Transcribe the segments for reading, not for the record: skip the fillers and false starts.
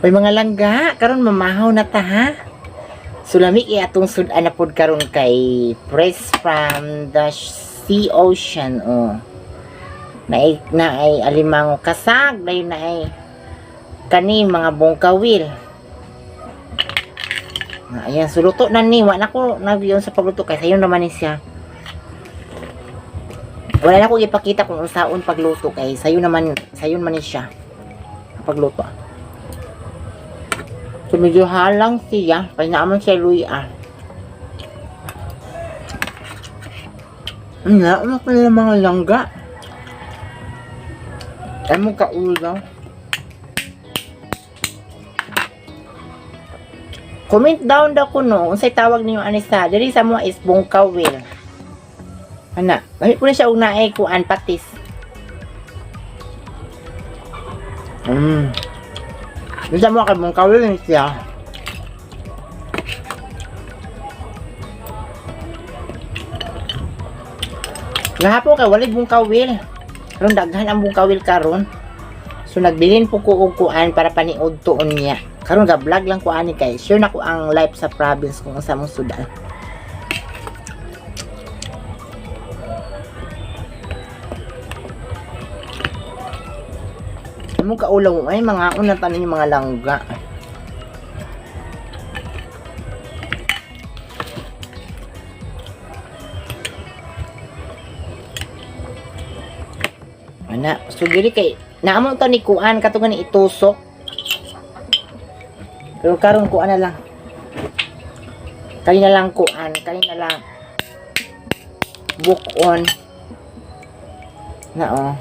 May mga langga, karon mamahaw na ta ha. Sulami kay atong sudan na pod karon kay Fresh from the Sea Ocean. Oh. Na ay alimango kasag, dayon na ay kani mga bongkawil. Ayan, suluto na ni. Wala ko nabiyon sa pagluto kay sayon naman ni siya. Wala na ko ipakita kung usaon pagluto kay sayon man ni siya. Pagluto. So, medyo halang siya. Kaya naman siya luya. Ano pa nila mga langga? Ay mo kaulo. Comment down daw ko no. Unsay tawag niyo anisa. Diri sa mga is bongkawil. Ana. Gamit ko na siya una ay kuan patis. Bisa mo kay bongkawil ni siya. Gahapon kay walay bongkawil. Karon daghan ang bongkawil karon. So nagbilin po ko og kuan para paniud tuon niya. Karon ga vlog lang ko ani kay share na ko ang life sa province kung sa mong sudan. Mo kaulaw ay mga una tanan yung mga langga. Ana, so diri kay naamo to ni kuan katungan ni itusok. Pero karon kuan na lang. Kali na lang kuan, kali na lang book on. Na oh.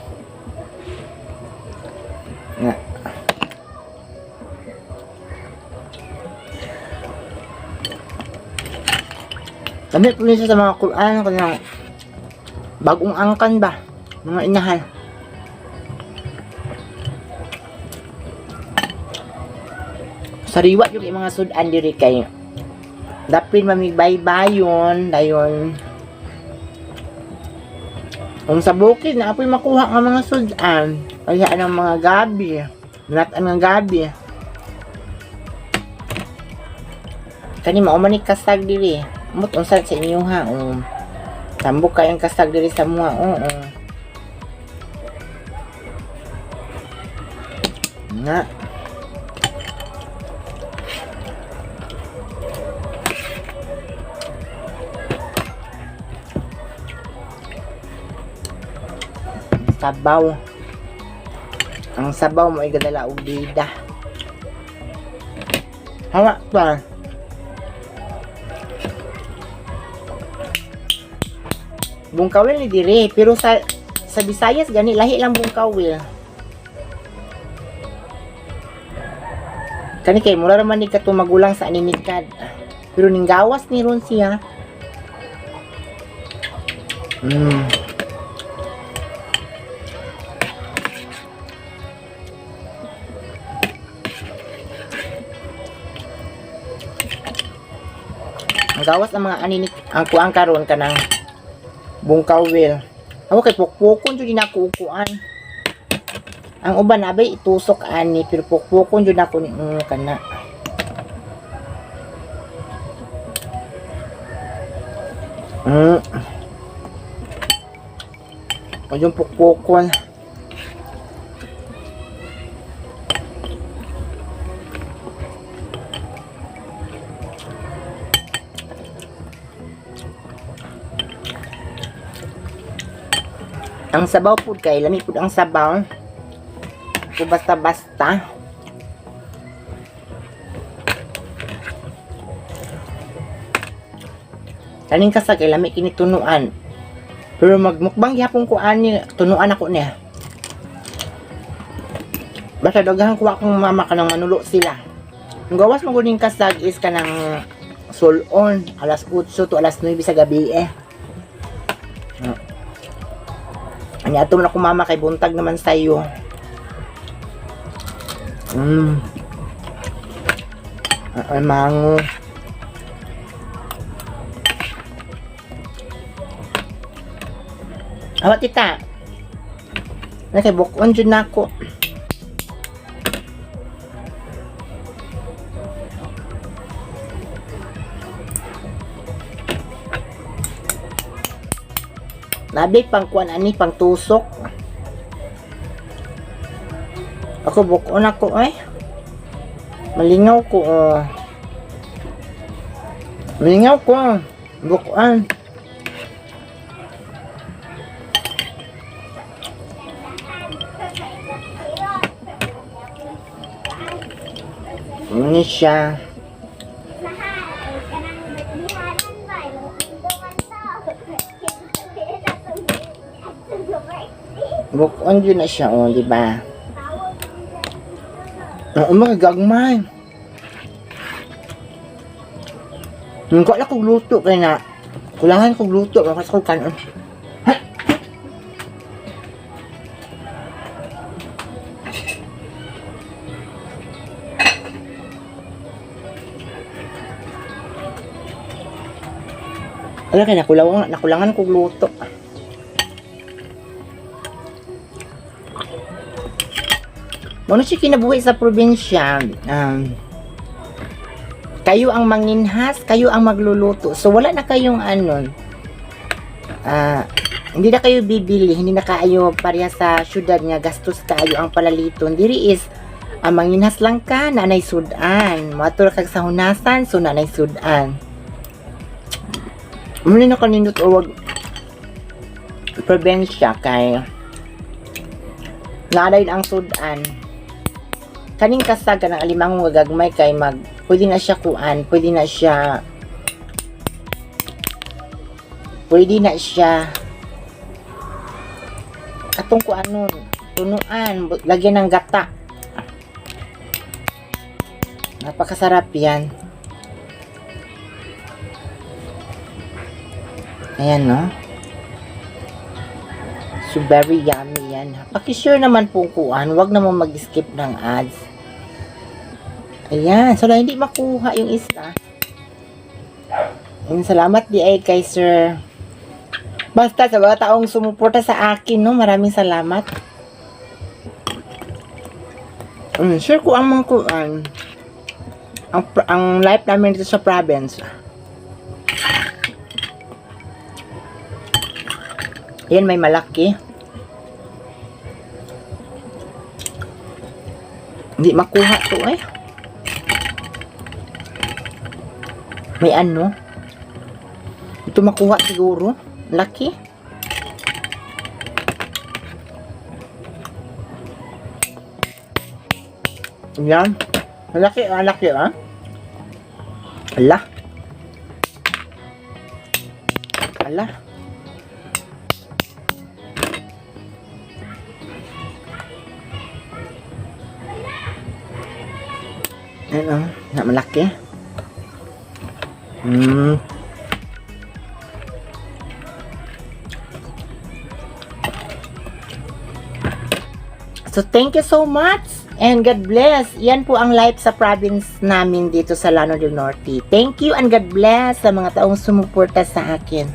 Na. Damit po niya sa mga Quran kanyang bagong angkan ba? Mga inahan. Sariwa yung mga sudan diri kay dapin mamigbaybayon dayon. Kung sa bukid na apoy makuha nga mga sudan. Kaya ang mga gabi. Nataan ng gabi. Kani mauman ni kasag diri. Mut unsa sa inyo ha. Tambok kayang kasag diri sa mga. Nga. Sabaw. Ang sabaw mo ay gadala og bida. Hawa pa. Bungkawil ni dire, pero sa Visayas gani lahi lang bungkawil. Kani kay mura raman ni kato magulang sa aninigkad. Pero ning gawas ni ron siya. Ang gawas ang mga aninik ang kuang karon kanang bungkawil. Ako kay pukpukon jud na ko kuan. Ang uban abay itusok ani pero pukpukon jud ako kana. Yung pukpukon. Ang sabaw pud kay lami pud ang sabaw. So basta-basta. Kaning kasag kay lami kini tunuan. Pero magmukbang gyapon ko ani tunuan ako niya. Basta daghan ko akong mama kanang manulo sila. Ang gawas mo guning kasag is kanang sulon alas 8 to alas 9 sa gabi Ani ato na ko mama kay buntag naman sayo. Ay mango. Awa tita. Nakay bukon jud nako. Labi pang kuan ani pang tusok. Ako bukon ako eh. Malingaw ko oh. Malingaw ko. Bukon. Ini siya. Bukon yun na siya, oh, di ba? Oo, magagagmay. Hindi ko alam kung luto, kaya na kulangan kong luto, makas ko kanon. Alam kaya nakulangan kong luto. Ano siya kinabuhi sa probinsya? Kayo ang manginhas, kayo ang magluluto. So wala na kayong hindi na kayo bibili, hindi na kayo pareha sa syudad nga gastos kayo ang palaliton. Diri is ang manginhas lang ka, nanay sudan. Matur kag sa hunasan, so nanay sudan. Muli na kanindot o wag probinsya kay naalay ang sudan. Kaning kasag ng alimang gagmay kay pwede na siya kuan, pwede na siya atong kuan nun, tunuan, lagyan ng gata. Napakasarap yan. Ayan no. So very yummy yan. Pakishare naman po kuan, wag naman mag-skip ng ads. Ayan, so hindi makuha yung isa. Salamat di ay kay Sir. Basta sa mga taong sumuporta sa akin, no? Maraming salamat. Share ko ang mga kuan. Ang life namin dito sa province. Ayan, may malaki. Hindi makuha to eh. May ano? Ito makuha siguro. Laki. Yan. Malaki, laki ah. Ala. Ala. Ayan oh, na malaki. So, thank you so much and God bless. Yan po ang life sa province namin dito sa Llano del Norte. Thank you and God bless sa mga taong sumuporta sa akin.